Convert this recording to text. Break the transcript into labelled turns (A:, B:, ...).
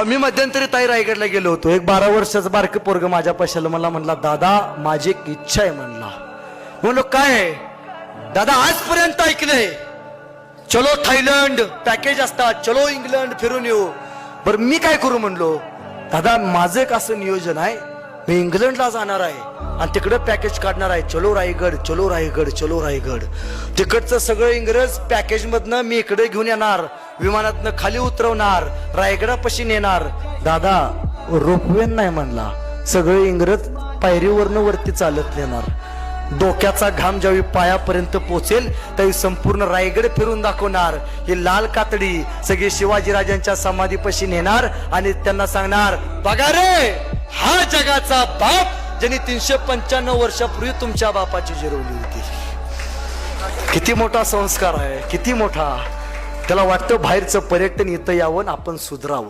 A: मी मध्यंतरी ताई रायगडला गेलो होतो. एक 12 वर्षाचं बारकं पोरग माझ्या पैशाला मला म्हणला, दादा माझी एक इच्छा आहे म्हणला. म्हणलो काय आहे? दादा आजपर्यंत ऐकलंय चलो थायलंड पॅकेज असतात, चलो इंग्लंड फिरून येऊ. बरं मी काय करू म्हणलो, दादा माझं एक असं नियोजन आहे, मी इंग्लंडला जाणार आहे आणि तिकडं पॅकेज काढणार आहे, चलो रायगड चलो रायगड चलो रायगड. तिकडचं सगळं इंग्रज पॅकेज मधनं मी इकडे घेऊन येणार, विमानातनं खाली उतरवणार, रायगडापाशी नेणार. दादा रोपवे नाही म्हणला, सगळे इंग्रज पायरीवरनं वरती चालत नेणार. डोक्याचा घाम ज्यावेळी पायापर्यंत पोचेल त्यावेळी संपूर्ण रायगड फिरून दाखवणार. ही लाल कातडी सगळी शिवाजीराजांच्या समाधीपाशी नेणार आणि त्यांना सांगणार, बघा रे हा जगाचा बाप ज्यांनी 395 वर्षापूर्वी तुमच्या बापाची जिरवली होती. किती मोठा संस्कार आहे, किती मोठा. त्याला वाटतं बाहेरचं पर्यटन इथं यावं आपण सुधरावं.